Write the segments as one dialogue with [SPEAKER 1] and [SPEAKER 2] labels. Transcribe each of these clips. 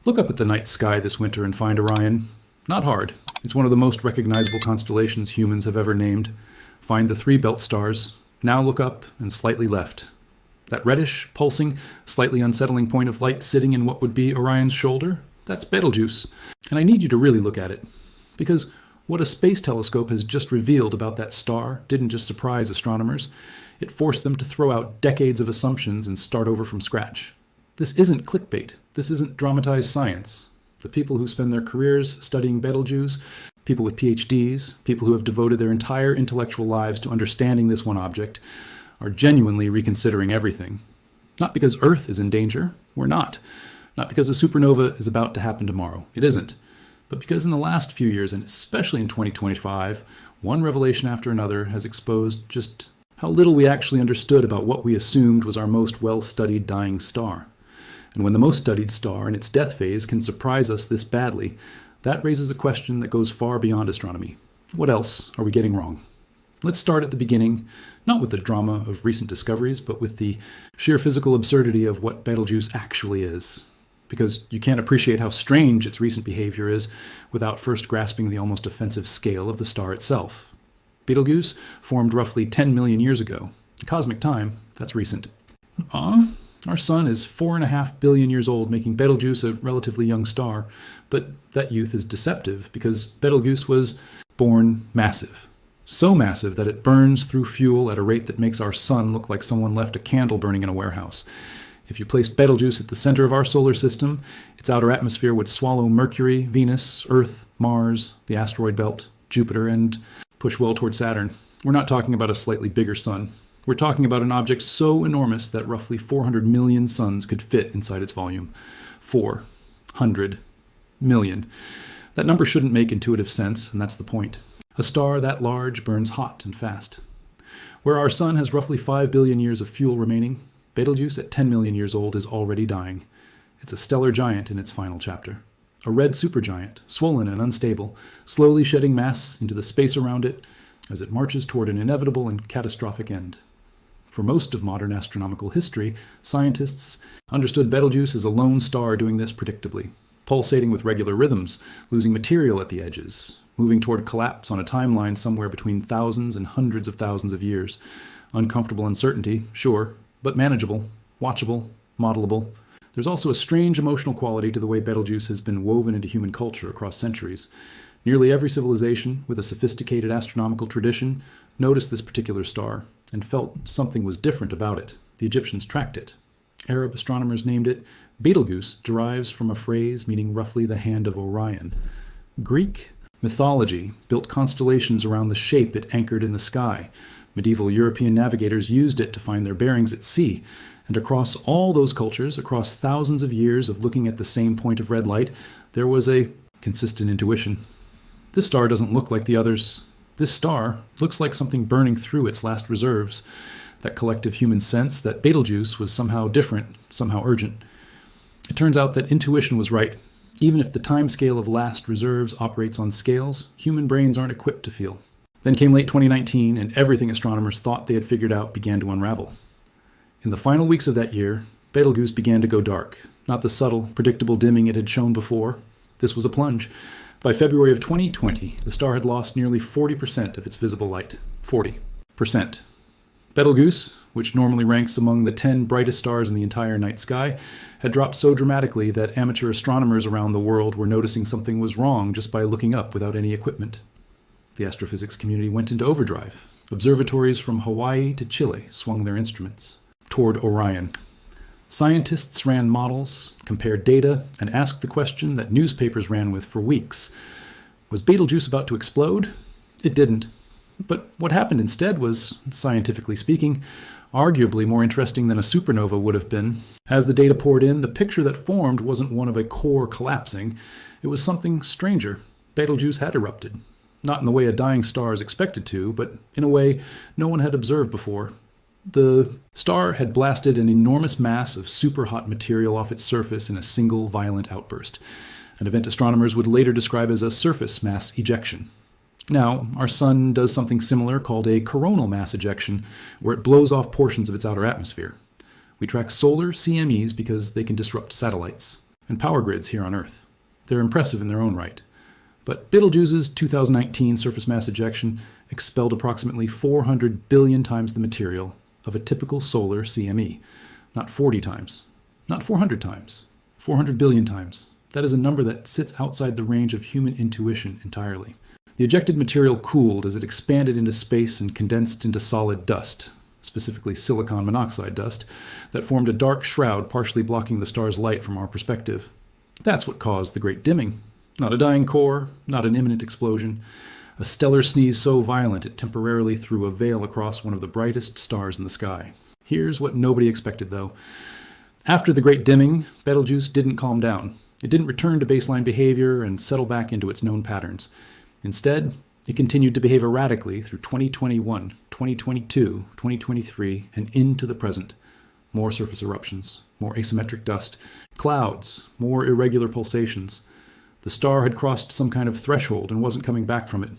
[SPEAKER 1] Look up at the night sky this winter and find Orion. Not hard. It's one of the most recognizable constellations humans have ever named. Find the 3 belt stars. Now look up and slightly left. That reddish, pulsing, slightly unsettling point of light sitting in what would be Orion's shoulder, that's Betelgeuse. And I need you to really look at it. Because what a space telescope has just revealed about that star didn't just surprise astronomers. It forced them to throw out decades of assumptions and start over from scratch. This isn't clickbait. This isn't dramatized science. The people who spend their careers studying Betelgeuse, people with PhDs, people who have devoted their entire intellectual lives to understanding this one object, are genuinely reconsidering everything. Not because Earth is in danger. We're not. Not because a supernova is about to happen tomorrow. It isn't. But because in the last few years, and especially in 2025, one revelation after another has exposed just how little we actually understood about what we assumed was our most well-studied dying star. And when the most studied star in its death phase can surprise us this badly, that raises a question that goes far beyond astronomy. What else are we getting wrong? Let's start at the beginning, not with the drama of recent discoveries, but with the sheer physical absurdity of what Betelgeuse actually is. Because you can't appreciate how strange its recent behavior is without first grasping the almost offensive scale of the star itself. Betelgeuse formed roughly 10 million years ago. In cosmic time, that's recent. Our sun is 4.5 billion years old, making Betelgeuse a relatively young star. But that youth is deceptive because Betelgeuse was born massive. So massive that it burns through fuel at a rate that makes our sun look like someone left a candle burning in a warehouse. If you placed Betelgeuse at the center of our solar system, its outer atmosphere would swallow Mercury, Venus, Earth, Mars, the asteroid belt, Jupiter, and push well toward Saturn. We're not talking about a slightly bigger sun. We're talking about an object so enormous that roughly 400 million suns could fit inside its volume. 400 million. That number shouldn't make intuitive sense, and that's the point. A star that large burns hot and fast. Where our sun has roughly 5 billion years of fuel remaining, Betelgeuse at 10 million years old is already dying. It's a stellar giant in its final chapter. A red supergiant, swollen and unstable, slowly shedding mass into the space around it as it marches toward an inevitable and catastrophic end. For most of modern astronomical history, scientists understood Betelgeuse as a lone star doing this predictably, pulsating with regular rhythms, losing material at the edges, moving toward collapse on a timeline somewhere between thousands and hundreds of thousands of years. Uncomfortable uncertainty, sure, but manageable, watchable, modelable. There's also a strange emotional quality to the way Betelgeuse has been woven into human culture across centuries. Nearly every civilization with a sophisticated astronomical tradition noticed this particular star and felt something was different about it. The Egyptians tracked it. Arab astronomers named it. Betelgeuse derives from a phrase meaning roughly the hand of Orion. Greek mythology built constellations around the shape it anchored in the sky. Medieval European navigators used it to find their bearings at sea, and across all those cultures, across thousands of years of looking at the same point of red light, there was a consistent intuition. This star doesn't look like the others. This star looks like something burning through its last reserves, that collective human sense that Betelgeuse was somehow different, somehow urgent. It turns out that intuition was right. Even if the time scale of last reserves operates on scales, human brains aren't equipped to feel. Then came late 2019, and everything astronomers thought they had figured out began to unravel. In the final weeks of that year, Betelgeuse began to go dark. Not the subtle, predictable dimming it had shown before. This was a plunge. By February of 2020, the star had lost nearly 40% of its visible light. 40%. Betelgeuse, which normally ranks among the 10 brightest stars in the entire night sky, had dropped so dramatically that amateur astronomers around the world were noticing something was wrong just by looking up without any equipment. The astrophysics community went into overdrive. Observatories from Hawaii to Chile swung their instruments toward Orion. Scientists ran models, compared data, and asked the question that newspapers ran with for weeks. Was Betelgeuse about to explode? It didn't. But what happened instead was, scientifically speaking, arguably more interesting than a supernova would have been. As the data poured in, the picture that formed wasn't one of a core collapsing. It was something stranger. Betelgeuse had erupted. Not in the way a dying star is expected to, but in a way no one had observed before. The star had blasted an enormous mass of super-hot material off its surface in a single violent outburst, an event astronomers would later describe as a surface mass ejection. Now, our sun does something similar called a coronal mass ejection, where it blows off portions of its outer atmosphere. We track solar CMEs because they can disrupt satellites. and power grids here on Earth. They're impressive in their own right. But Betelgeuse's 2019 surface mass ejection expelled approximately 400 billion times the material of a typical solar CME. Not 40 times, not 400 times, 400 billion times. That is a number that sits outside the range of human intuition entirely. The ejected material cooled as it expanded into space and condensed into solid dust, specifically silicon monoxide dust, that formed a dark shroud partially blocking the star's light from our perspective. That's what caused the great dimming. Not a dying core, not an imminent explosion. A stellar sneeze so violent it temporarily threw a veil across one of the brightest stars in the sky. Here's what nobody expected, though. After the great dimming, Betelgeuse didn't calm down. It didn't return to baseline behavior and settle back into its known patterns. Instead, it continued to behave erratically through 2021, 2022, 2023, and into the present. More surface eruptions, more asymmetric dust, clouds, more irregular pulsations. The star had crossed some kind of threshold and wasn't coming back from it.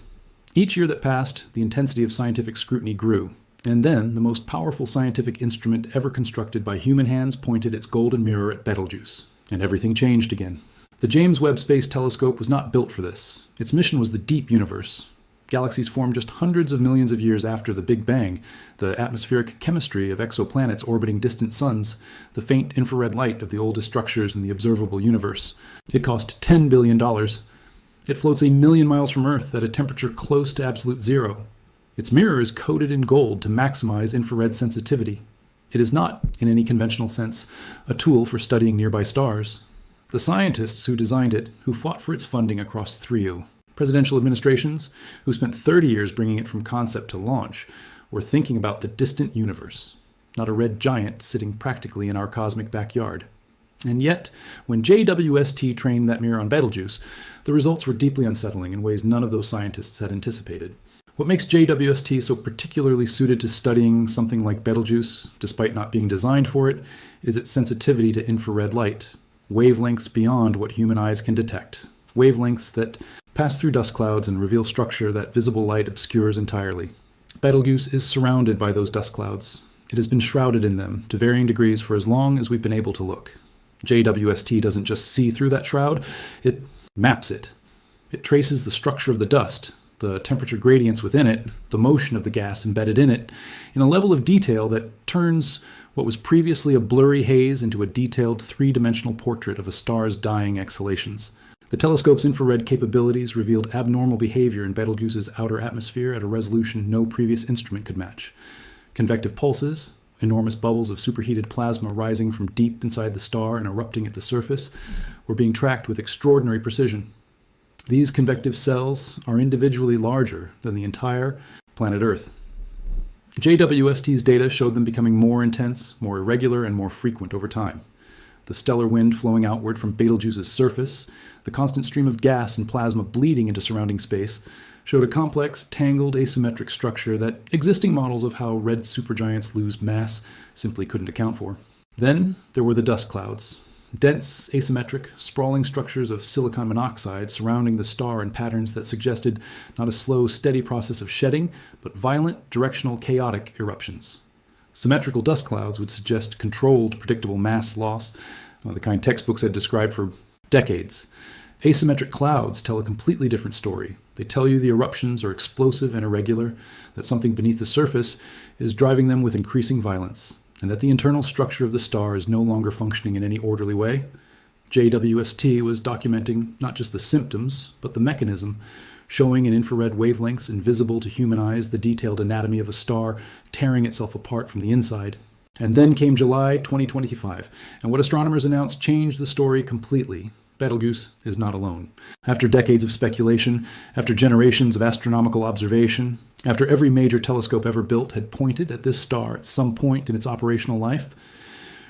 [SPEAKER 1] Each year that passed, the intensity of scientific scrutiny grew. And then, the most powerful scientific instrument ever constructed by human hands pointed its golden mirror at Betelgeuse. And everything changed again. The James Webb Space Telescope was not built for this. Its mission was the deep universe. Galaxies formed just hundreds of millions of years after the Big Bang, the atmospheric chemistry of exoplanets orbiting distant suns, the faint infrared light of the oldest structures in the observable universe. It cost $10 billion. It floats 1 million miles from Earth at a temperature close to absolute zero. Its mirror is coated in gold to maximize infrared sensitivity. It is not, in any conventional sense, a tool for studying nearby stars. The scientists who designed it, who fought for its funding across 3 presidential administrations, who spent 30 years bringing it from concept to launch, were thinking about the distant universe, not a red giant sitting practically in our cosmic backyard. And yet, when JWST trained that mirror on Betelgeuse, the results were deeply unsettling in ways none of those scientists had anticipated. What makes JWST so particularly suited to studying something like Betelgeuse, despite not being designed for it, is its sensitivity to infrared light, wavelengths beyond what human eyes can detect, wavelengths that pass through dust clouds and reveal structure that visible light obscures entirely. Betelgeuse is surrounded by those dust clouds. It has been shrouded in them, to varying degrees, for as long as we've been able to look. JWST doesn't just see through that shroud, it maps it. It traces the structure of the dust, the temperature gradients within it, the motion of the gas embedded in it, in a level of detail that turns what was previously a blurry haze into a detailed three-dimensional portrait of a star's dying exhalations. The telescope's infrared capabilities revealed abnormal behavior in Betelgeuse's outer atmosphere at a resolution no previous instrument could match. Convective pulses, enormous bubbles of superheated plasma rising from deep inside the star and erupting at the surface, were being tracked with extraordinary precision. These convective cells are individually larger than the entire planet Earth. JWST's data showed them becoming more intense, more irregular, and more frequent over time. The stellar wind flowing outward from Betelgeuse's surface, the constant stream of gas and plasma bleeding into surrounding space, showed a complex, tangled, asymmetric structure that existing models of how red supergiants lose mass simply couldn't account for. Then there were the dust clouds. Dense, asymmetric, sprawling structures of silicon monoxide surrounding the star in patterns that suggested not a slow, steady process of shedding, but violent, directional, chaotic eruptions. Symmetrical dust clouds would suggest controlled, predictable mass loss, the kind textbooks had described for decades. Asymmetric clouds tell a completely different story. They tell you the eruptions are explosive and irregular, that something beneath the surface is driving them with increasing violence, and that the internal structure of the star is no longer functioning in any orderly way. JWST was documenting not just the symptoms, but the mechanism, showing in infrared wavelengths invisible to human eyes the detailed anatomy of a star tearing itself apart from the inside. And then came July 2025, and what astronomers announced changed the story completely. Betelgeuse is not alone. After decades of speculation, after generations of astronomical observation, after every major telescope ever built had pointed at this star at some point in its operational life,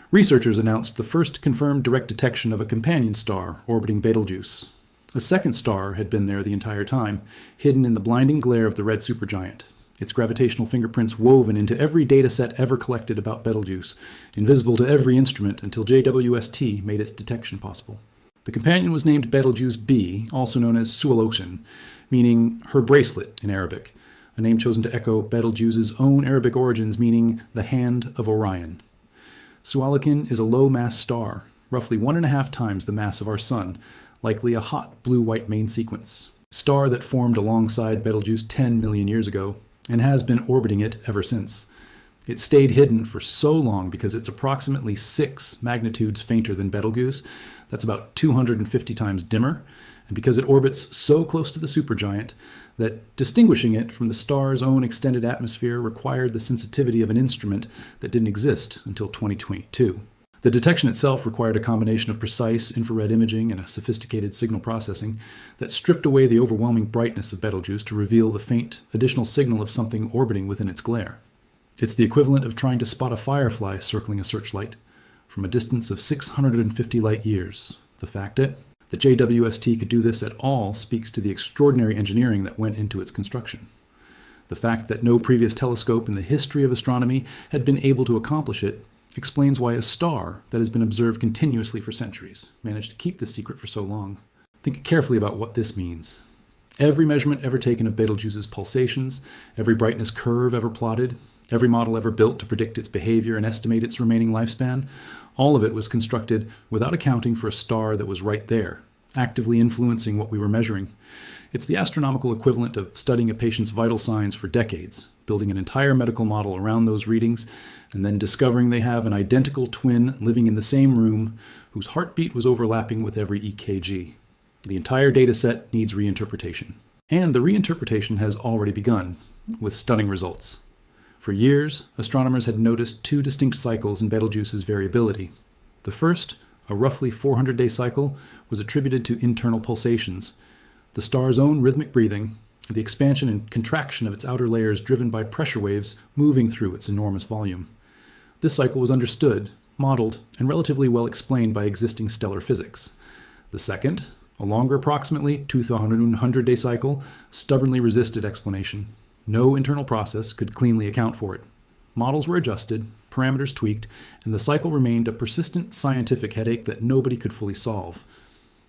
[SPEAKER 1] researchers announced the first confirmed direct detection of a companion star orbiting Betelgeuse. A second star had been there the entire time, hidden in the blinding glare of the red supergiant, its gravitational fingerprints woven into every data set ever collected about Betelgeuse, invisible to every instrument until JWST made its detection possible. The companion was named Betelgeuse B, also known as Sualocin, meaning her bracelet in Arabic, a name chosen to echo Betelgeuse's own Arabic origins, meaning the hand of Orion. Sualocin is a low-mass star. roughly 1.5 times the mass of our Sun, likely a hot blue-white main sequence star that formed alongside Betelgeuse 10 million years ago and has been orbiting it ever since. It stayed hidden for so long because it's approximately 6 magnitudes fainter than Betelgeuse, that's about 250 times dimmer, and because it orbits so close to the supergiant that distinguishing it from the star's own extended atmosphere required the sensitivity of an instrument that didn't exist until 2022. The detection itself required a combination of precise infrared imaging and a sophisticated signal processing that stripped away the overwhelming brightness of Betelgeuse to reveal the faint additional signal of something orbiting within its glare. It's the equivalent of trying to spot a firefly circling a searchlight from a distance of 650 light years. The fact that JWST could do this at all speaks to the extraordinary engineering that went into its construction. The fact that no previous telescope in the history of astronomy had been able to accomplish it explains why a star that has been observed continuously for centuries managed to keep this secret for so long. Think carefully about what this means. Every measurement ever taken of Betelgeuse's pulsations, every brightness curve ever plotted, every model ever built to predict its behavior and estimate its remaining lifespan, all of it was constructed without accounting for a star that was right there, actively influencing what we were measuring. It's the astronomical equivalent of studying a patient's vital signs for decades, building an entire medical model around those readings, and then discovering they have an identical twin living in the same room whose heartbeat was overlapping with every EKG. The entire data set needs reinterpretation. And the reinterpretation has already begun, with stunning results. For years, astronomers had noticed 2 distinct cycles in Betelgeuse's variability. The first, a roughly 400-day cycle, was attributed to internal pulsations, the star's own rhythmic breathing, the expansion and contraction of its outer layers driven by pressure waves moving through its enormous volume. This cycle was understood, modeled, and relatively well explained by existing stellar physics. The second, a longer approximately 200-day cycle, stubbornly resisted explanation. No internal process could cleanly account for it. Models were adjusted, parameters tweaked, and the cycle remained a persistent scientific headache that nobody could fully solve.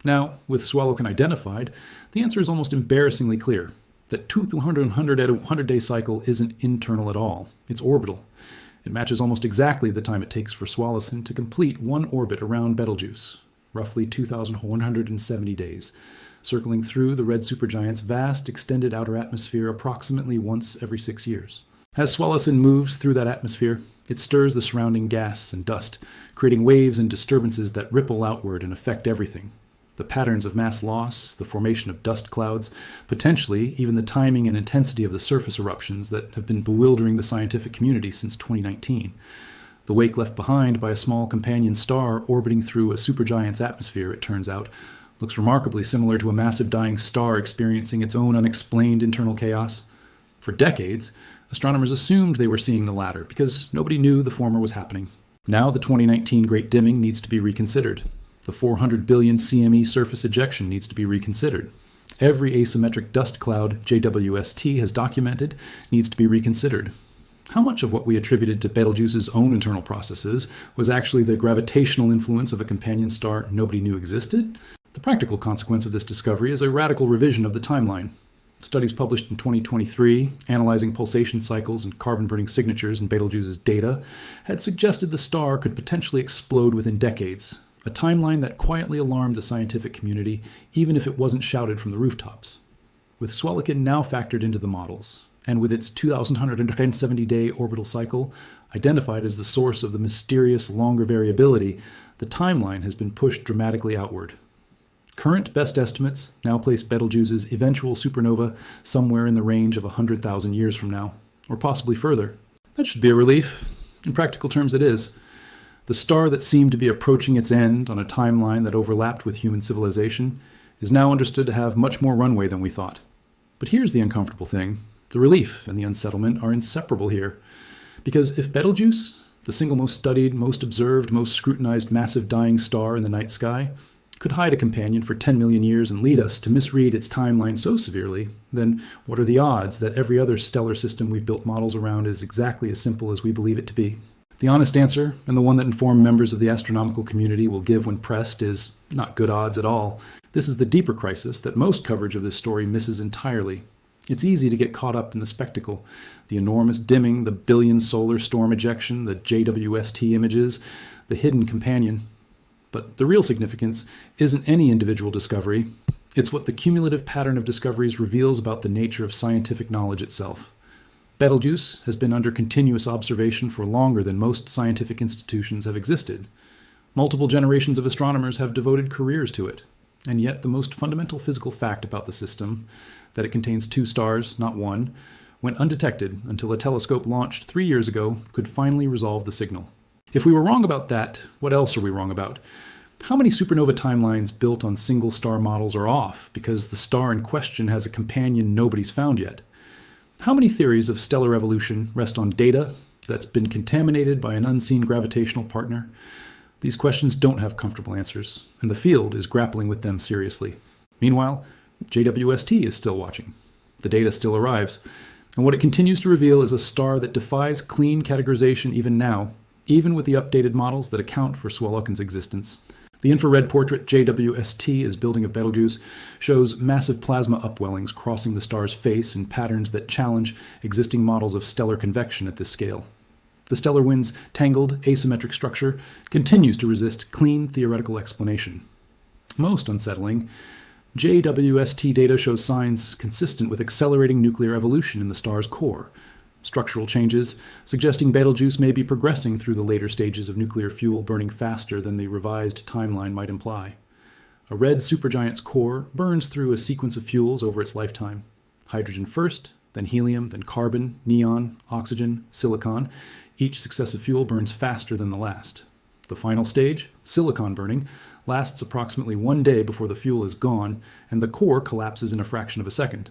[SPEAKER 1] Now, with Sualocin identified, the answer is almost embarrassingly clear, that 200-day cycle isn't internal at all, it's orbital. It matches almost exactly the time it takes for Sualocin to complete one orbit around Betelgeuse, roughly 2,170 days, circling through the red supergiant's vast extended outer atmosphere approximately once every 6 years. As Sualocin moves through that atmosphere, it stirs the surrounding gas and dust, creating waves and disturbances that ripple outward and affect everything. The patterns of mass loss, the formation of dust clouds, potentially even the timing and intensity of the surface eruptions that have been bewildering the scientific community since 2019. The wake left behind by a small companion star orbiting through a supergiant's atmosphere, it turns out, looks remarkably similar to a massive dying star experiencing its own unexplained internal chaos. For decades, astronomers assumed they were seeing the latter because nobody knew the former was happening. Now the 2019 Great Dimming needs to be reconsidered. The 400 billion CME surface ejection needs to be reconsidered. Every asymmetric dust cloud JWST has documented needs to be reconsidered. How much of what we attributed to Betelgeuse's own internal processes was actually the gravitational influence of a companion star nobody knew existed? The practical consequence of this discovery is a radical revision of the timeline. Studies published in 2023, analyzing pulsation cycles and carbon-burning signatures in Betelgeuse's data, had suggested the star could potentially explode within decades, a timeline that quietly alarmed the scientific community, even if it wasn't shouted from the rooftops. With Sualocin now factored into the models, and with its 2,170-day orbital cycle identified as the source of the mysterious longer variability, the timeline has been pushed dramatically outward. Current best estimates now place Betelgeuse's eventual supernova somewhere in the range of 100,000 years from now, or possibly further. That should be a relief. In practical terms, it is. The star that seemed to be approaching its end on a timeline that overlapped with human civilization is now understood to have much more runway than we thought. But here's the uncomfortable thing. The relief and the unsettlement are inseparable here. Because if Betelgeuse, the single most studied, most observed, most scrutinized massive dying star in the night sky, could hide a companion for 10 million years and lead us to misread its timeline so severely, then what are the odds that every other stellar system we've built models around is exactly as simple as we believe it to be? The honest answer, and the one that informed members of the astronomical community will give when pressed, is not good odds at all. This is the deeper crisis that most coverage of this story misses entirely. It's easy to get caught up in the spectacle, the enormous dimming, the billion solar storm ejection, the JWST images, the hidden companion. But the real significance isn't any individual discovery. It's what the cumulative pattern of discoveries reveals about the nature of scientific knowledge itself. Betelgeuse has been under continuous observation for longer than most scientific institutions have existed. Multiple generations of astronomers have devoted careers to it. And yet the most fundamental physical fact about the system, that it contains 2 stars, not one, went undetected until a telescope launched 3 years ago could finally resolve the signal. If we were wrong about that, what else are we wrong about? How many supernova timelines built on single star models are off because the star in question has a companion nobody's found yet? How many theories of stellar evolution rest on data that's been contaminated by an unseen gravitational partner? These questions don't have comfortable answers, and the field is grappling with them seriously. Meanwhile, JWST is still watching. The data still arrives, and what it continues to reveal is a star that defies clean categorization even now, even with the updated models that account for Sualocin's existence. The infrared portrait JWST is building of Betelgeuse shows massive plasma upwellings crossing the star's face in patterns that challenge existing models of stellar convection at this scale. The stellar wind's tangled, asymmetric structure continues to resist clean theoretical explanation. Most unsettling, JWST data shows signs consistent with accelerating nuclear evolution in the star's core. Structural changes suggesting Betelgeuse may be progressing through the later stages of nuclear fuel burning faster than the revised timeline might imply. A red supergiant's core burns through a sequence of fuels over its lifetime. Hydrogen first, then helium, then carbon, neon, oxygen, silicon. Each successive fuel burns faster than the last. The final stage, silicon burning, lasts approximately 1 day before the fuel is gone, and the core collapses in a fraction of a second.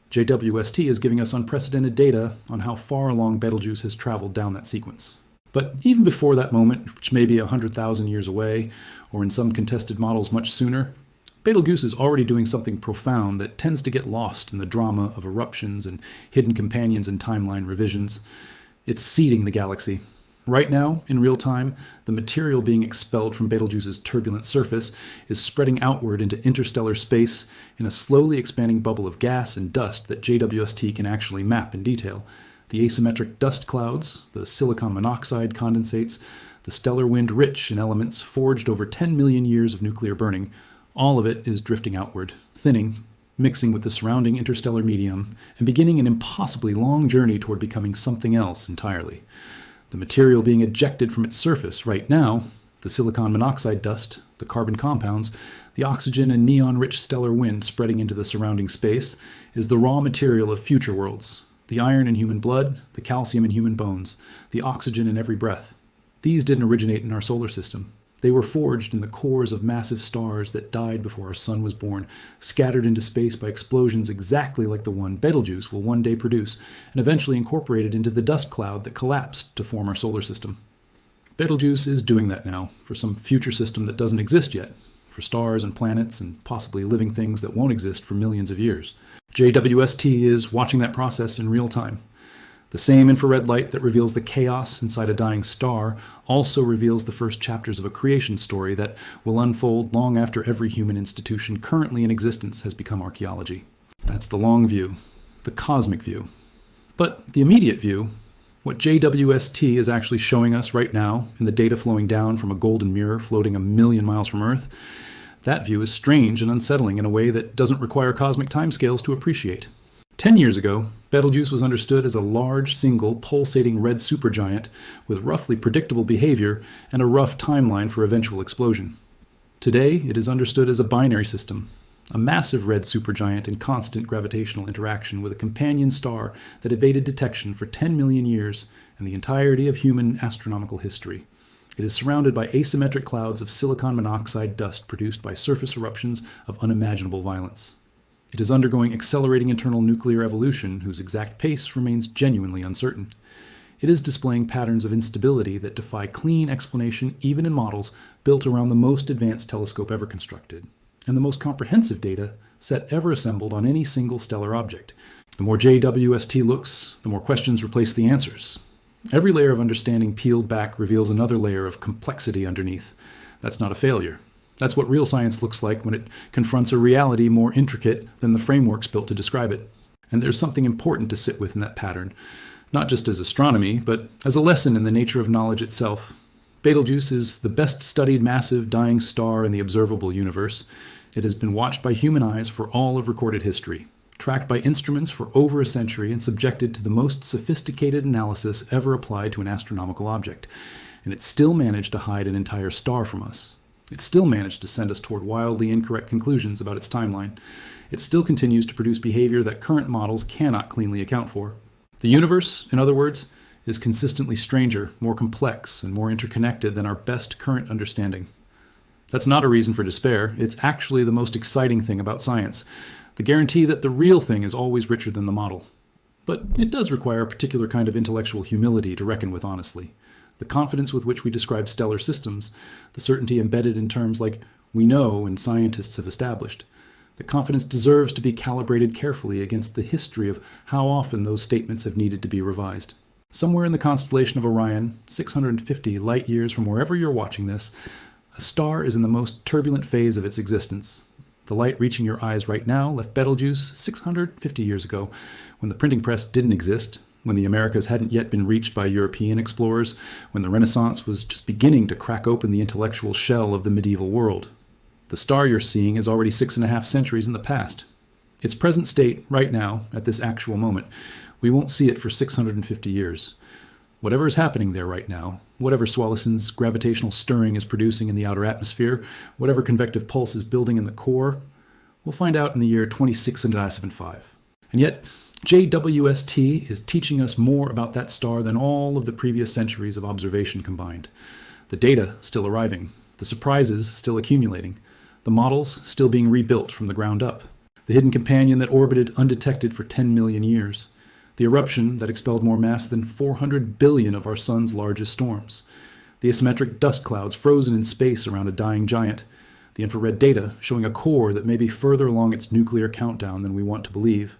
[SPEAKER 1] JWST is giving us unprecedented data on how far along Betelgeuse has traveled down that sequence. But even before that moment, which may be 100,000 years away, or in some contested models much sooner, Betelgeuse is already doing something profound that tends to get lost in the drama of eruptions and hidden companions and timeline revisions. It's seeding the galaxy. Right now, in real time, the material being expelled from Betelgeuse's turbulent surface is spreading outward into interstellar space in a slowly expanding bubble of gas and dust that JWST can actually map in detail. The asymmetric dust clouds, the silicon monoxide condensates, the stellar wind rich in elements forged over 10 million years of nuclear burning, all of it is drifting outward, thinning, mixing with the surrounding interstellar medium, and beginning an impossibly long journey toward becoming something else entirely. The material being ejected from its surface right now, the silicon monoxide dust, the carbon compounds, the oxygen and neon-rich stellar wind spreading into the surrounding space, is the raw material of future worlds. The iron in human blood, the calcium in human bones, the oxygen in every breath. These didn't originate in our solar system. They were forged in the cores of massive stars that died before our sun was born, scattered into space by explosions exactly like the one Betelgeuse will one day produce, and eventually incorporated into the dust cloud that collapsed to form our solar system. Betelgeuse is doing that now, for some future system that doesn't exist yet, for stars and planets and possibly living things that won't exist for millions of years. JWST is watching that process in real time. The same infrared light that reveals the chaos inside a dying star also reveals the first chapters of a creation story that will unfold long after every human institution currently in existence has become archaeology. That's the long view, the cosmic view. But the immediate view, what JWST is actually showing us right now in the data flowing down from a golden mirror floating 1 million miles from Earth, that view is strange and unsettling in a way that doesn't require cosmic timescales to appreciate. 10 years ago, Betelgeuse was understood as a large, single, pulsating red supergiant with roughly predictable behavior and a rough timeline for eventual explosion. Today, it is understood as a binary system, a massive red supergiant in constant gravitational interaction with a companion star that evaded detection for 10 million years and the entirety of human astronomical history. It is surrounded by asymmetric clouds of silicon monoxide dust produced by surface eruptions of unimaginable violence. It is undergoing accelerating internal nuclear evolution whose exact pace remains genuinely uncertain. It is displaying patterns of instability that defy clean explanation even in models built around the most advanced telescope ever constructed, and the most comprehensive data set ever assembled on any single stellar object. The more JWST looks, the more questions replace the answers. Every layer of understanding peeled back reveals another layer of complexity underneath. That's not a failure. That's what real science looks like when it confronts a reality more intricate than the frameworks built to describe it. And there's something important to sit with in that pattern, not just as astronomy, but as a lesson in the nature of knowledge itself. Betelgeuse is the best-studied massive dying star in the observable universe. It has been watched by human eyes for all of recorded history, tracked by instruments for over a century, and subjected to the most sophisticated analysis ever applied to an astronomical object. And it still managed to hide an entire star from us. It still managed to send us toward wildly incorrect conclusions about its timeline. It still continues to produce behavior that current models cannot cleanly account for. The universe, in other words, is consistently stranger, more complex, and more interconnected than our best current understanding. That's not a reason for despair. It's actually the most exciting thing about science, the guarantee that the real thing is always richer than the model. But it does require a particular kind of intellectual humility to reckon with honestly. The confidence with which we describe stellar systems, the certainty embedded in terms like "we know" and scientists have established. The confidence deserves to be calibrated carefully against the history of how often those statements have needed to be revised. Somewhere in the constellation of Orion, 650 light-years from wherever you're watching this, a star is in the most turbulent phase of its existence. The light reaching your eyes right now left Betelgeuse 650 years ago, when the printing press didn't exist, when the Americas hadn't yet been reached by European explorers, when the Renaissance was just beginning to crack open the intellectual shell of the medieval world. The star you're seeing is already 6.5 centuries in the past. Its present state, right now, at this actual moment, we won't see it for 650 years. Whatever is happening there right now, whatever Sualocin's gravitational stirring is producing in the outer atmosphere, whatever convective pulse is building in the core, we'll find out in the year 2675. And yet, JWST is teaching us more about that star than all of the previous centuries of observation combined. The data still arriving, the surprises still accumulating, the models still being rebuilt from the ground up. The hidden companion that orbited undetected for 10 million years. The eruption that expelled more mass than 400 billion of our sun's largest storms. The asymmetric dust clouds frozen in space around a dying giant. The infrared data showing a core that may be further along its nuclear countdown than we want to believe.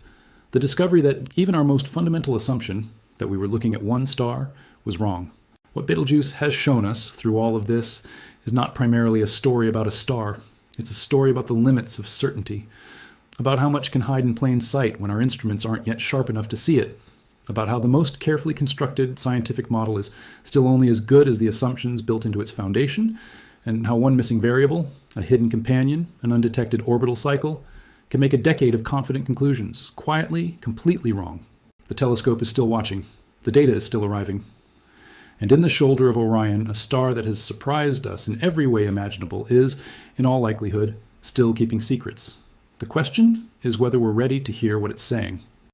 [SPEAKER 1] The discovery that even our most fundamental assumption, that we were looking at one star, was wrong. What Betelgeuse has shown us through all of this is not primarily a story about a star. It's a story about the limits of certainty, about how much can hide in plain sight when our instruments aren't yet sharp enough to see it, about how the most carefully constructed scientific model is still only as good as the assumptions built into its foundation, and how one missing variable, a hidden companion, an undetected orbital cycle, can make a decade of confident conclusions, quietly, completely wrong. The telescope is still watching. The data is still arriving. And in the shoulder of Orion, a star that has surprised us in every way imaginable is, in all likelihood, still keeping secrets. The question is whether we're ready to hear what it's saying.